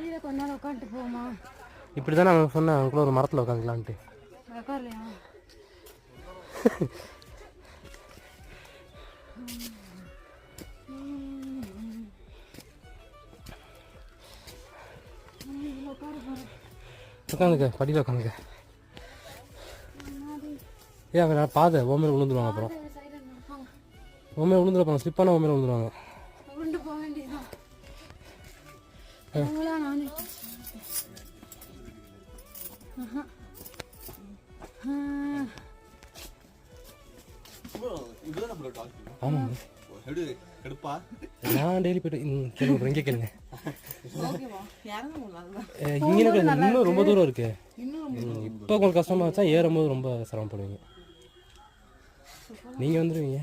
படியில் கொஞ்ச நாள் உட்காந்துட்டு போமா. இப்படி தான் நான் சொன்னேன் அவங்களுக்குள்ள ஒரு மரத்தில் உட்காந்துக்கலான்ட்டு. உட்காரலையா? உட்காந்துக்க படியில் உட்காந்துக்க. ஏன் அவங்க பாதை ஓமையில் விழுந்துருவாங்க. அப்புறம் ஓமையில் விழுந்துருப்பாங்க. ஸ்லிப்பான ஓமையில் விழுந்துருவாங்க. உருண்டு போக வேண்டியதான். ஆமாம் நான் டெய்லி போய்ட்டு கேளுங்க இங்கே கேளுங்க. இங்கே இன்னும் ரொம்ப தூரம் இருக்கு. இப்போ உங்களுக்கு கஷ்டமாக வச்சா ஏறும்போது ரொம்ப சிரமப்படுவீங்க. நீங்கள் வந்துடுவீங்க.